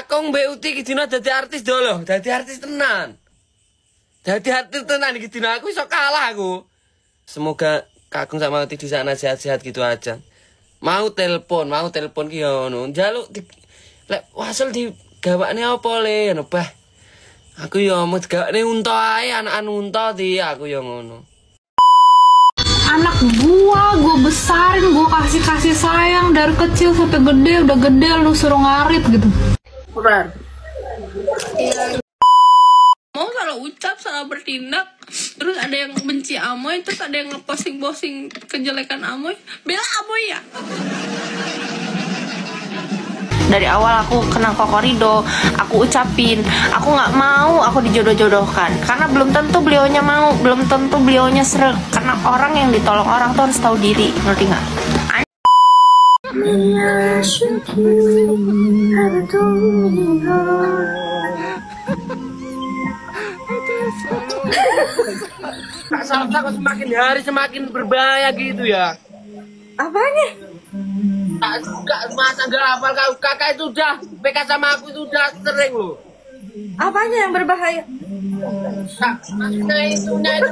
Kakung Mbak Uti iki dina dadi artis do lho, dadi artis tenan. Dadi artis tenan iki dina aku iso kalah aku. Semoga Kakung sama Uti di sana sehat-sehat gitu aja. Mau telepon ki ngono. Njaluk lek wasel digawakne apa le ngono bah. Aku yo mau digawakne unta ae, anak unta di aku yo ngono. Anak gua besarin, gua kasih sayang dari kecil sampai gede, udah gede lu suruh ngarit gitu. Kurang. Iya. Mau salah ucap, salah bertindak, terus ada yang benci Amoy, terus ada yang ngeposting kejelekan Amoy, bela Amoy ya. Dari awal aku kenal Kokorido, aku ucapin, aku nggak mau aku dijodoh-jodohkan, karena belum tentu beliaunya mau, belum tentu beliaunya sreg, karena orang yang ditolong orang tuh harus tahu diri, ngerti nggak? Kak Salsa kok semakin hari semakin berbahaya gitu ya? Apanya? Masa nggak hafal kakak itu udah PK sama aku itu udah sering loh. Apanya yang berbahaya? Maksudnya itunya itu.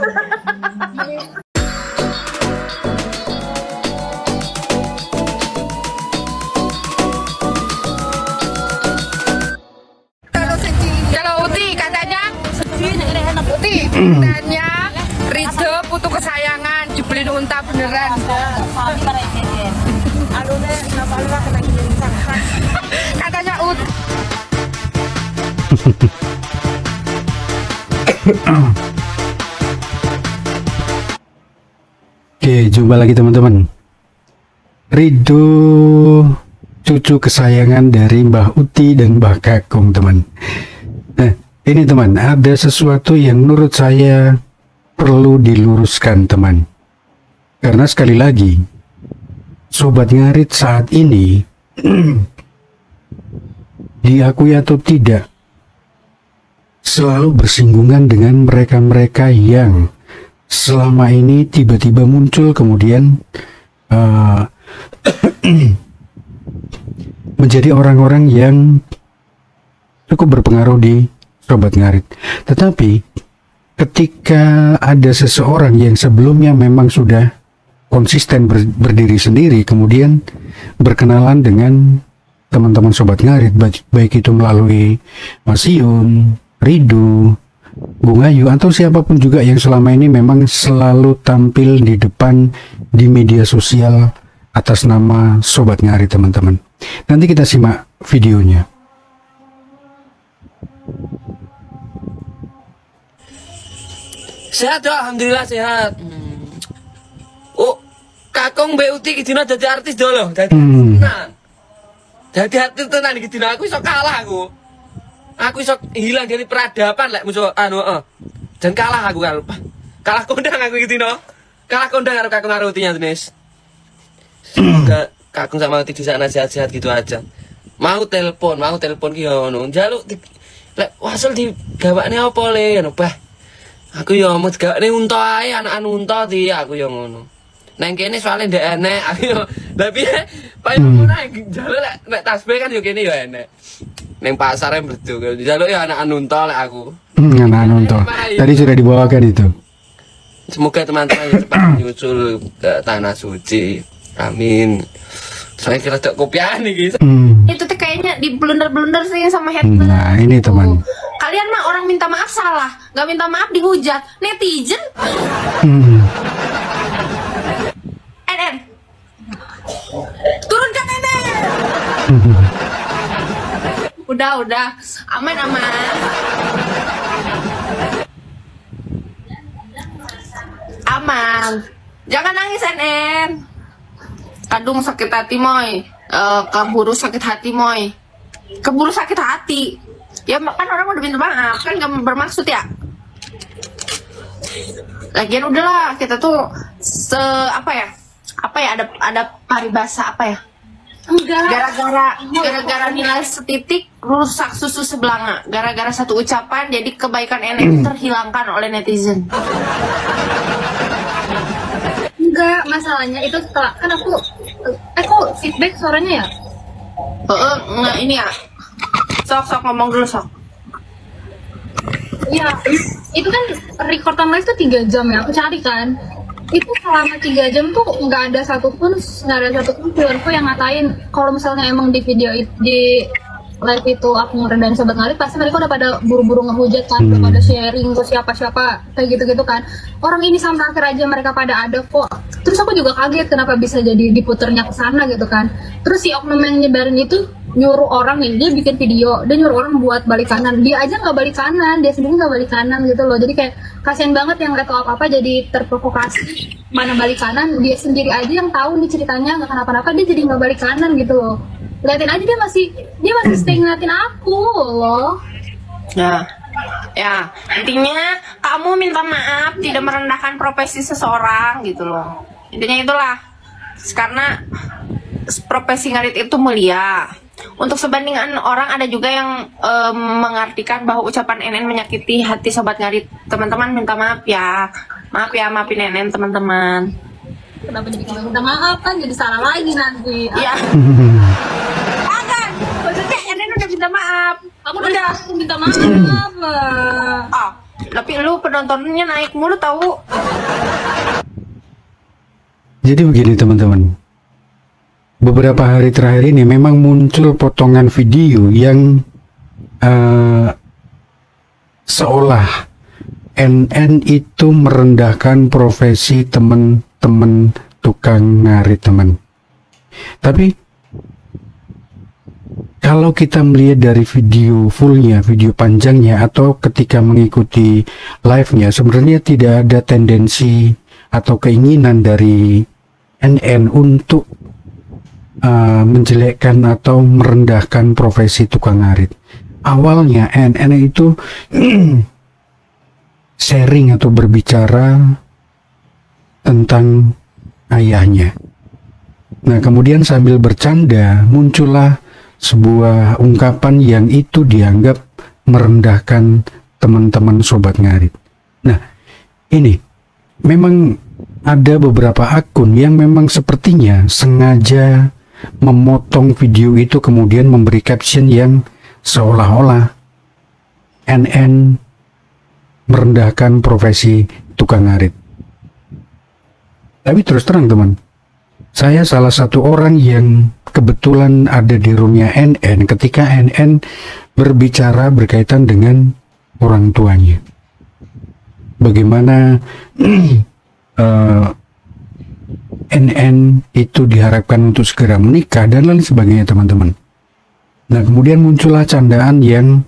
Kalau Uti katanya katanya Ridho putu kesayangan dibeliin unta beneran. Katanya Ut. Oke, jumpa lagi teman-teman. Ridho, cucu kesayangan dari Mbah Uti dan Mbah Kakung, teman. Nah, ini teman, ada sesuatu yang menurut saya perlu diluruskan, teman. Karena sekali lagi, Sobat Ngarit saat ini diakui atau tidak selalu bersinggungan dengan mereka-mereka yang selama ini tiba-tiba muncul kemudian menjadi orang-orang yang cukup berpengaruh di Sobat Ngarit. Tetapi ketika ada seseorang yang sebelumnya memang sudah konsisten berdiri sendiri, kemudian berkenalan dengan teman-teman Sobat Ngarit, baik itu melalui Mas Yun, Ridho, Bung Ayu, atau siapapun juga yang selama ini memang selalu tampil di depan di media sosial atas nama Sobat Ngarit, teman-teman. Nanti kita simak videonya. Sehat ya, alhamdulillah sehat. Oh, Kakung Mbak Uti iki dina dadi artis do lho, dadi tenan. Dadi artis tenan iki dina aku iso kalah aku. Aku iso hilang dari peradaban lek musuh dan kalah aku karo kalah kondang aku iki dina. Kalah kondang karo Kakung karo Utinya jenis. Semoga Kakung sama Uti di sana sehat-sehat gitu aja. Mau telepon ki ngono. Njaluk lek wasel digawakne apa le ngono bah. Aku yo mau digawakne unta ae, anak unta di aku yo ngono. Neng kene soalnya ndak enek, aku yo lha piye? Payu ngono njaluk lek tasbih kan yo kene yo enek. Neng pasar yang berdua, jaluk ya anak unta lek aku. Anak unta. Tadi sudah dibawakan itu. Semoga teman-teman cepat menyusul ke tanah suci. Amin. Saya kira tak kopian nih guys. Itu tuh kayaknya di blunder sih sama haters. Nah ini teman. Kalian mah orang minta maaf salah, nggak minta maaf dihujat. Netizen. NN. Turunkan NN. Udah, aman. Aman. Jangan nangis, NN. Kadung sakit hati, Moy. Keburu sakit hati, Moy. Keburu sakit hati. Ya kan orang udah minta maaf, kan gak bermaksud ya. Lagian udahlah, kita tuh ada paribasa apa ya? Gara-gara nilai setitik rusak susu sebelanga. Gara-gara satu ucapan jadi kebaikan NN terhilangkan oleh netizen. Enggak, masalahnya itu setelah kan aku feedback suaranya ya. Nggak ini ya. Sok ngomong dulu sok. Iya, itu kan rekordan live tuh 3 jam ya, aku cari kan. Itu selama 3 jam tuh nggak ada satupun viewerku yang ngatain kalau misalnya emang di video di live itu aku ngerendahin Sobat Ngarit, pasti mereka udah pada buru-buru ngehujat kan, udah pada sharing ke siapa-siapa kayak gitu-gitu kan. Orang ini sampai akhir aja mereka pada ada kok. Terus aku juga kaget kenapa bisa jadi diputernya ke sana gitu kan. Terus si oknum yang nyebarin itu nyuruh orang nih, dia bikin video, dia nyuruh orang buat balik kanan, dia aja nggak balik kanan, dia sendiri nggak balik kanan gitu loh. Jadi kayak kasian banget yang nggak tahu apa-apa jadi terprovokasi mana balik kanan, dia sendiri aja yang tahu nih ceritanya nggak kenapa-napa, dia jadi nggak balik kanan gitu loh. Liatin aja dia masih stay ngeliatin aku loh. Nah, ya intinya kamu minta maaf tidak merendahkan profesi seseorang gitu loh. Intinya itulah, karena profesi ngarit itu mulia. Untuk sebandingan orang ada juga yang mengartikan bahwa ucapan NN menyakiti hati Sobat Ngarit. Teman-teman minta maaf ya, maafin NN teman-teman. Kenapa jadi kamu minta maaf kan jadi salah lagi nanti. Iya. Akan, maksudnya NN udah minta maaf. Aku udah minta maaf. Oh, tapi lu penontonnya naik mulu tahu. Jadi begini teman-teman, beberapa hari terakhir ini memang muncul potongan video yang seolah NN itu merendahkan profesi teman-teman tukang ngarit teman. Tapi kalau kita melihat dari video fullnya, video panjangnya, atau ketika mengikuti live-nya, sebenarnya tidak ada tendensi atau keinginan dari NN untuk menjelekkan atau merendahkan profesi tukang ngarit. Awalnya NN itu sharing atau berbicara tentang ayahnya. Nah, kemudian sambil bercanda muncullah sebuah ungkapan yang itu dianggap merendahkan teman-teman Sobat Ngarit. Nah, ini memang ada beberapa akun yang memang sepertinya sengaja memotong video itu kemudian memberi caption yang seolah-olah NN merendahkan profesi tukang ngarit. Tapi terus terang teman, saya salah satu orang yang kebetulan ada di roomnya NN ketika NN berbicara berkaitan dengan orang tuanya. Bagaimana NN itu diharapkan untuk segera menikah dan lain sebagainya teman-teman. Nah, kemudian muncullah candaan yang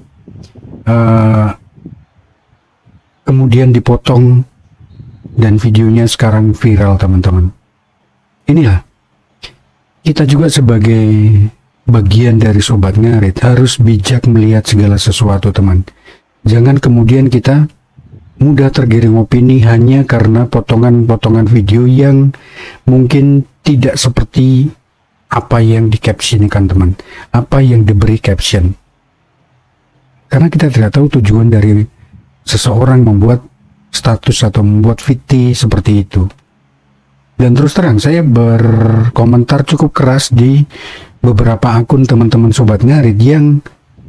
kemudian dipotong dan videonya sekarang viral teman-teman. Inilah, kita juga sebagai bagian dari Sobat Ngarit harus bijak melihat segala sesuatu teman. Jangan kemudian kita mudah tergiring opini hanya karena potongan-potongan video yang mungkin tidak seperti apa yang di-captionkan teman, apa yang diberi caption. Karena kita tidak tahu tujuan dari seseorang membuat status atau membuat VT seperti itu. Dan terus terang saya berkomentar cukup keras di beberapa akun teman-teman Sobat Ngarit yang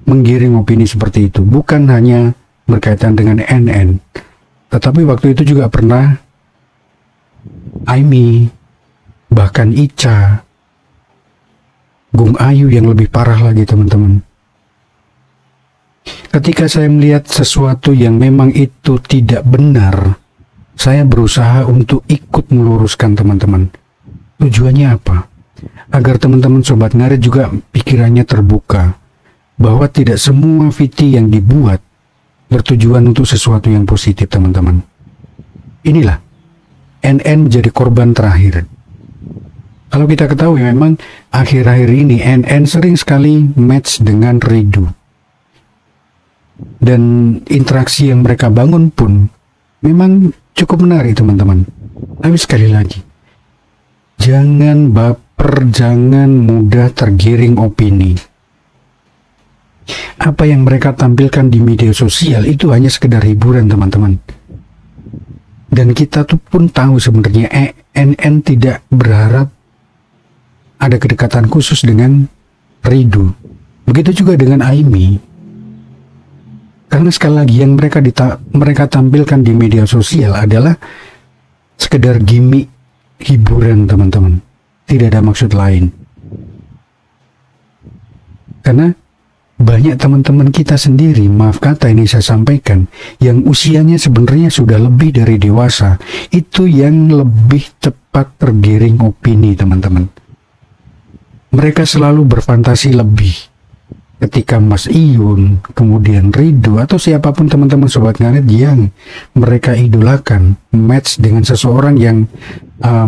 menggiring opini seperti itu. Bukan hanya berkaitan dengan NN, tetapi waktu itu juga pernah Aimi, bahkan Ica, Gung Ayu yang lebih parah lagi teman-teman. Ketika saya melihat sesuatu yang memang itu tidak benar, saya berusaha untuk ikut meluruskan teman-teman. Tujuannya apa? Agar teman-teman Sobat Ngarit juga pikirannya terbuka bahwa tidak semua VT yang dibuat bertujuan untuk sesuatu yang positif teman-teman. Inilah NN menjadi korban terakhir. Kalau kita ketahui memang akhir-akhir ini NN sering sekali match dengan Ridho. Dan interaksi yang mereka bangun pun memang cukup menarik teman-teman. Tapi sekali lagi, jangan baper, jangan mudah tergiring opini. Apa yang mereka tampilkan di media sosial itu hanya sekedar hiburan teman-teman. Dan kita tuh pun tahu sebenarnya NN tidak berharap ada kedekatan khusus dengan Ridho. Begitu juga dengan Aimi. Karena sekali lagi yang mereka tampilkan di media sosial adalah sekedar gimmick hiburan, teman-teman. Tidak ada maksud lain. Karena banyak teman-teman kita sendiri, maaf kata ini saya sampaikan, yang usianya sebenarnya sudah lebih dari dewasa, itu yang lebih cepat tergiring opini, teman-teman. Mereka selalu berfantasi lebih. Ketika Mas Iyun, kemudian Ridho, atau siapapun teman-teman Sobat Ngarit yang mereka idolakan, match dengan seseorang yang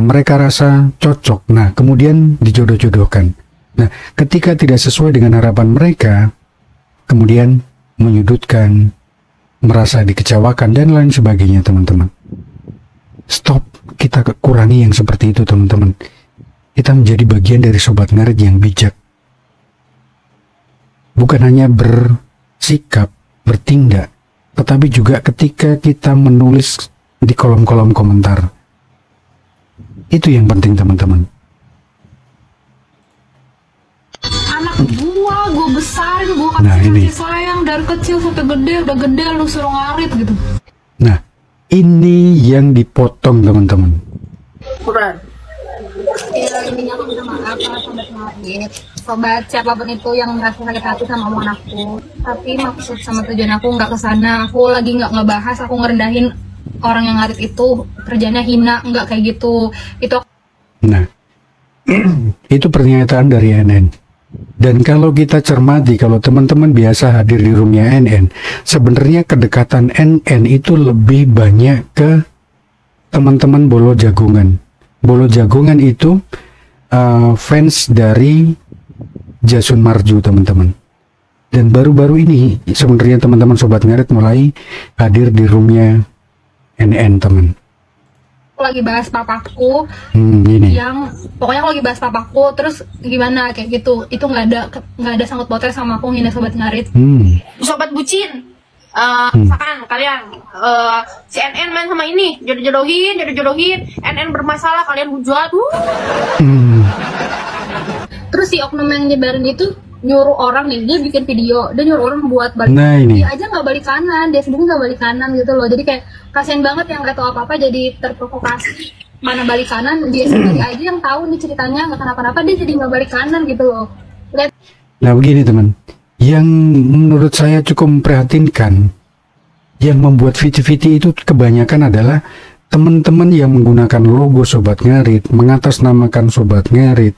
mereka rasa cocok, nah kemudian dijodoh-jodohkan. Nah, ketika tidak sesuai dengan harapan mereka, kemudian menyudutkan, merasa dikecewakan, dan lain sebagainya, teman-teman. Stop, kita kurangi yang seperti itu, teman-teman. Kita menjadi bagian dari Sobat Ngarit yang bijak. Bukan hanya bersikap, bertindak, tetapi juga ketika kita menulis di kolom-kolom komentar. Itu yang penting, teman-teman. Anak gua besarin, gua Nah, ini. kasih sayang dari kecil sampai gede, udah gede lu suruh ngarit gitu. Nah, ini yang dipotong, teman-teman. Kurang. Ya intinya aku minta maaf sama sobat Ngarit, sobat siapapun itu yang merasa sakit hati sama omongan aku. Tapi maksud sama tujuan aku nggak kesana. Aku lagi nggak ngebahas aku ngerendahin orang yang ngarit itu kerjanya hina, nggak kayak gitu. Itu Nah, itu pernyataan dari NN. Dan kalau kita cermati, kalau teman-teman biasa hadir di roomnya NN, sebenarnya kedekatan NN itu lebih banyak ke teman-teman Bolo Jagungan. Bolo Jagungan itu fans dari Jason Marju, teman-teman. Dan baru-baru ini sebenarnya teman-teman Sobat Ngarit mulai hadir di roomnya NN, teman. aku lagi bahas papaku Ini. yang pokoknya aku lagi bahas papaku terus gimana kayak gitu. Itu nggak ada sangkut pautnya sama aku hina sobat Ngarit. Sobat bucin, misalkan kalian CNN main sama ini, jodoh-jodohin, NN bermasalah, kalian hujat. Terus si oknum yang nyebarin itu nyuruh orang nih, dia bikin video, dia nyuruh orang buat balik. Nah, ini. Dia aja nggak balik kanan, dia sendiri nggak balik kanan gitu loh. Jadi kayak kasian banget yang nggak tahu apa-apa jadi terprovokasi. Mana balik kanan, dia sendiri aja yang tahu nih ceritanya nggak kenapa-napa, dia jadi nggak balik kanan gitu loh. Lihat. Nah, begini teman, yang menurut saya cukup memprihatinkan, yang membuat VT-VT itu kebanyakan adalah teman-teman yang menggunakan logo Sobat Ngarit, mengatasnamakan Sobat Ngarit,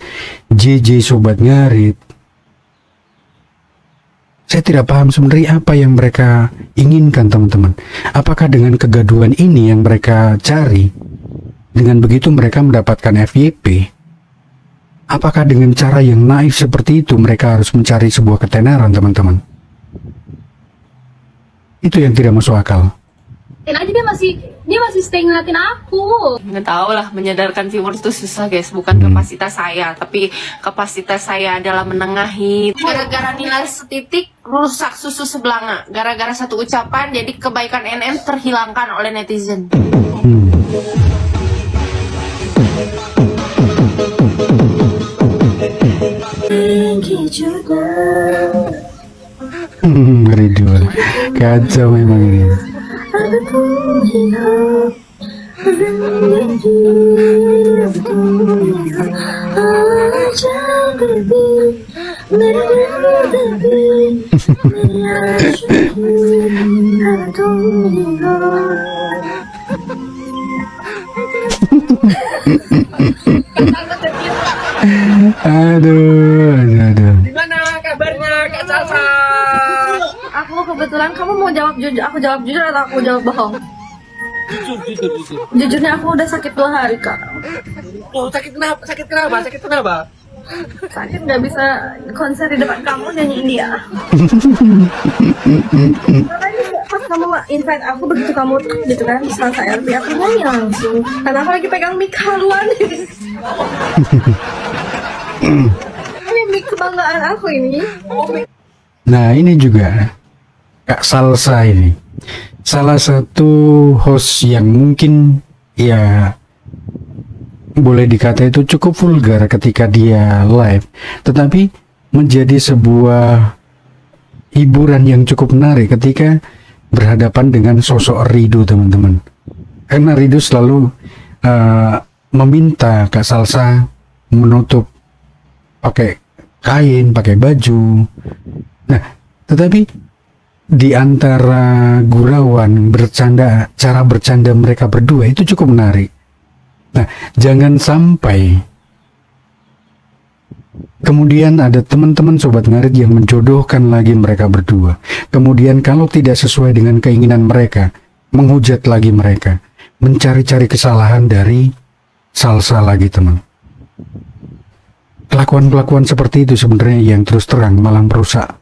JJ Sobat Ngarit. Saya tidak paham sebenarnya apa yang mereka inginkan, teman-teman. Apakah dengan kegaduhan ini yang mereka cari, dengan begitu mereka mendapatkan FYP? Apakah dengan cara yang naif seperti itu mereka harus mencari sebuah ketenaran, teman-teman? Itu yang tidak masuk akal. Dan aja dia masih stay ngeliatin aku. Nggak tahu lah, menyadarkan viewers itu susah guys. Bukan kapasitas saya, tapi kapasitas saya adalah menengahi. Gara-gara nilai setitik rusak susu sebelanga. Gara-gara satu ucapan, jadi kebaikan NN terhilangkan oleh netizen. Ridho, kacau memang ini. Aduh. Gimana kabarnya Kak Salsa? Aku kebetulan kamu mau jawab jujur, aku jawab jujur atau aku jawab bohong? Jujur. Jujurnya aku udah sakit 2 hari kak. Oh, sakit kenapa? Sakit nggak bisa konser di depan kamu nyanyiin dia. Makanya pas kamu invite aku begitu kamu gitu kan Salsa LP aku nyanyi langsung. Karena aku lagi pegang mic haluan. Ini mic kebanggaan aku ini. Nah, ini juga Kak Salsa ini salah satu host yang mungkin ya boleh dikata itu cukup vulgar ketika dia live, tetapi menjadi sebuah hiburan yang cukup menarik ketika berhadapan dengan sosok Rido, teman-teman. Karena Rido selalu meminta Kak Salsa menutup pakai kain, pakai baju. Nah, tetapi di antara gurauan bercanda, cara bercanda mereka berdua itu cukup menarik. Nah, jangan sampai kemudian ada teman-teman Sobat Ngarit yang menjodohkan lagi mereka berdua. Kemudian kalau tidak sesuai dengan keinginan mereka, menghujat lagi mereka, mencari-cari kesalahan dari Salsa lagi, teman. Kelakuan-kelakuan seperti itu sebenarnya yang terus terang malah merusak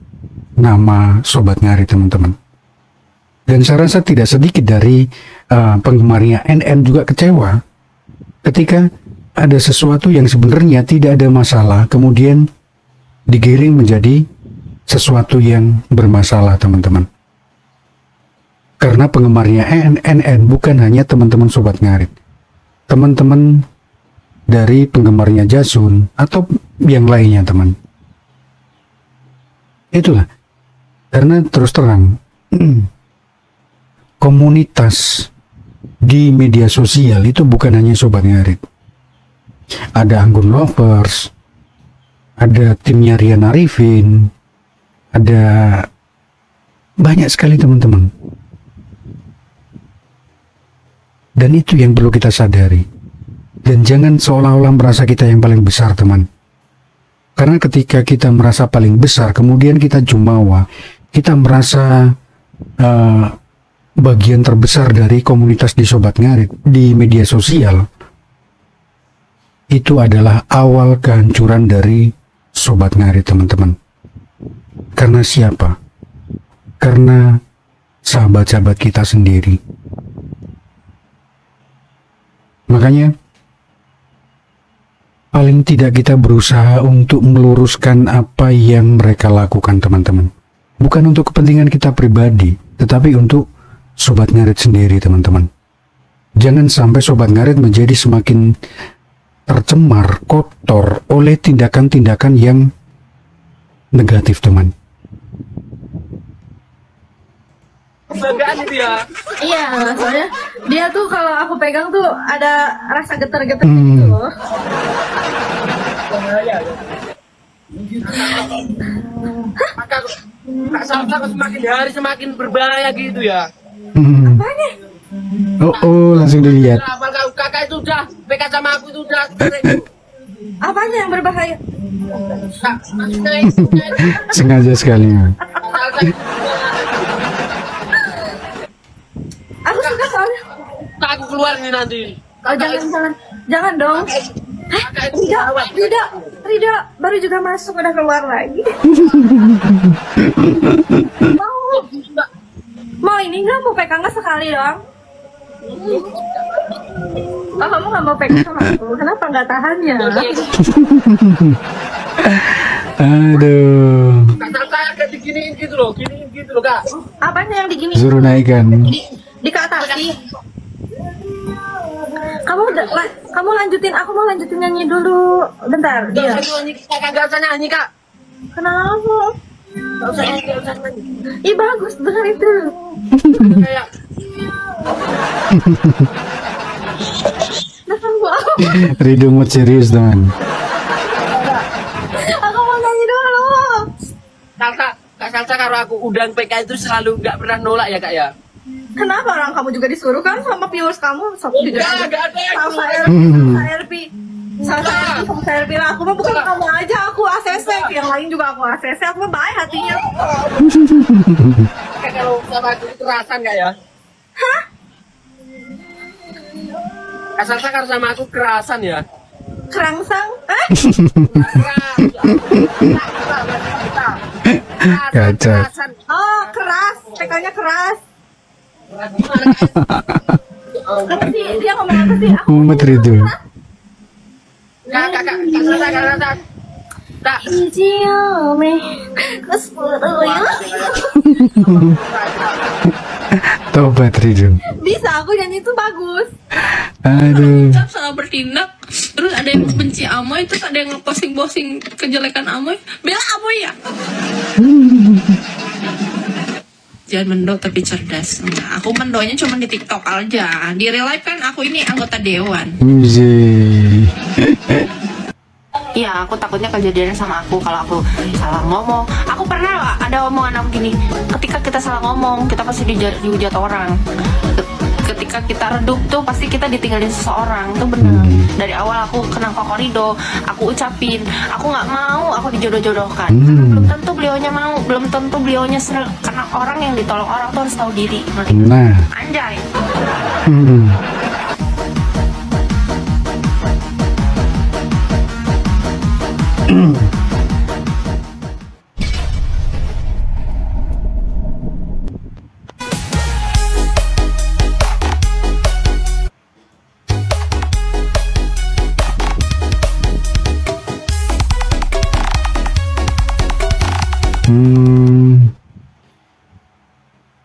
nama Sobat Ngarit, teman-teman. Dan saya rasa tidak sedikit dari penggemarnya NN juga kecewa ketika ada sesuatu yang sebenarnya tidak ada masalah kemudian digiring menjadi sesuatu yang bermasalah, teman-teman. Karena penggemarnya NN bukan hanya teman-teman Sobat Ngarit, teman-teman dari penggemarnya Jasun atau yang lainnya, teman. Itulah, karena terus terang komunitas di media sosial itu bukan hanya Sobat Ngarit. Ada Anggun Lovers, ada timnya Rian Arifin, ada banyak sekali, teman-teman. Dan itu yang perlu kita sadari. Dan jangan seolah-olah merasa kita yang paling besar, teman. Karena ketika kita merasa paling besar, kemudian kita jumawa, kita merasa bagian terbesar dari komunitas di Sobat Ngarit di media sosial, itu adalah awal kehancuran dari Sobat Ngarit, teman-teman. Karena siapa? Karena sahabat-sahabat kita sendiri. Makanya paling tidak kita berusaha untuk meluruskan apa yang mereka lakukan, teman-teman. Bukan untuk kepentingan kita pribadi, tetapi untuk Sobat Ngarit sendiri, teman-teman. Jangan sampai Sobat Ngarit menjadi semakin tercemar, kotor oleh tindakan-tindakan yang negatif, teman. Kebanggaan itu ya. Iya, soalnya dia tuh kalau aku pegang tuh ada rasa getar-getar gitu loh. Maka Kak Salsa kok semakin hari semakin berbahaya gitu ya. Apanya? Oh, langsung dilihat. Apakah kakak itu udah PK sama aku itu udah Apanya yang berbahaya? maksudnya itu Sengaja sekali. Aku suka soalnya. aku keluar nih nanti. Oh, jangan dong. Kakak itu Rida baru juga masuk udah keluar lagi. Mau ini nggak mau pegang nggak sekali doang? Oh, kamu nggak mau pegang sama aku? Kenapa nggak tahannya? Aduh. Kak Salsa agak diginiin gitu loh Kak. Apanya yang digini? Suruh naikkan. Dikatasi. Kamu lanjutin, aku mau lanjutin nyanyi dulu. Bentar. Iya. Gak usah nyanyi Kak. Kenapa? Gak usah nyanyi. Ih bagus, dengar itu. Kayak Dengar gua. Rido mood serius, teman. Aku mau nyanyi dulu. Kak Salsa kalau aku undang PK itu selalu nggak pernah nolak ya Kak ya. Kenapa orang kamu juga disuruh kan sama viewers kamu? Enggak ada yang Salsa RP. Salsa RP lah. Aku mah bukan kamu aja, aku ACC. Yang lain juga aku ACC. Aku mah baik hatinya. Kayak kalau sama aku itu kerasan nggak ya? Hah? Kak Salsa kalau sama aku kerasan ya. Kerangsang? Kacau. Oh, keras. PK-nya keras. Apa sih? Dia ngomong apa sih? Aku Mumet Rido. Kak Salsa. Tak. Ijiome keseluruhnya. Tobat Rido. Bisa, aku nyanyi itu bagus. Aduh. Salah bertindak Terus ada yang benci Amoy, terus ada yang ngeposting-posting kejelekan Amoy. Bela Amoy ya. Jangan mendo tapi cerdas. Nah, aku mendonya cuma di TikTok aja. Di real life kan aku ini anggota dewan. Iya, aku takutnya kejadian sama aku kalau aku salah ngomong. Aku pernah ada omongan aku gini, ketika kita salah ngomong, kita pasti dihujat orang. Ketika kita redup tuh pasti kita ditinggalin seseorang. Itu benar. Dari awal aku kenal Kokorido, aku ucapin, aku nggak mau aku dijodoh-jodohkan. Karena belum tentu beliaunya mau, belum tentu beliaunya seneng. Karena orang yang ditolong orang tuh harus tahu diri. Nah, Anjay.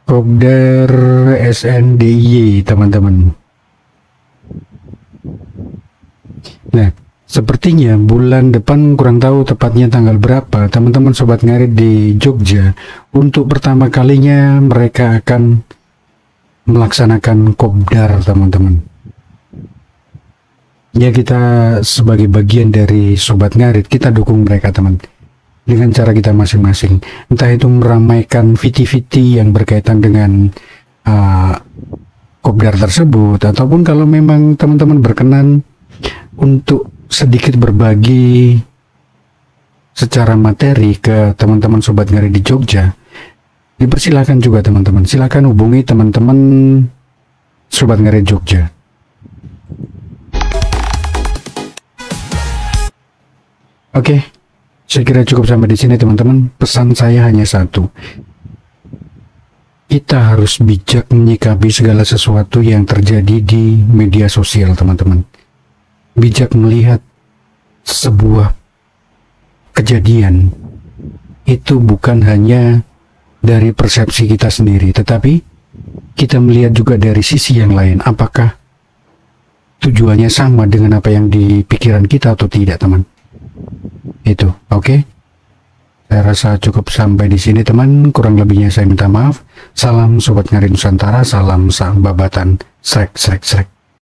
Kopdar SNDY teman-teman. Nah, sepertinya bulan depan, kurang tahu tepatnya tanggal berapa, teman-teman Sobat Ngarit di Jogja untuk pertama kalinya mereka akan melaksanakan kopdar teman-teman. Ya, kita sebagai bagian dari Sobat Ngarit, kita dukung mereka teman, dengan cara kita masing-masing. Entah itu meramaikan viti-viti yang berkaitan dengan kopdar tersebut, ataupun kalau memang teman-teman berkenan untuk sedikit berbagi secara materi ke teman-teman Sobat Ngarit di Jogja, dipersilakan juga teman-teman. Silakan hubungi teman-teman Sobat Ngarit Jogja. Oke, saya kira cukup sampai di sini teman-teman. Pesan saya hanya satu. Kita harus bijak menyikapi segala sesuatu yang terjadi di media sosial teman-teman. Bijak melihat sebuah kejadian itu bukan hanya dari persepsi kita sendiri, tetapi kita melihat juga dari sisi yang lain. Apakah tujuannya sama dengan apa yang di pikiran kita atau tidak teman? Itu, oke? Saya rasa cukup sampai di sini teman. Kurang lebihnya saya minta maaf. Salam Sobat Ngarit Nusantara, salam sang babatan, srek srek srek.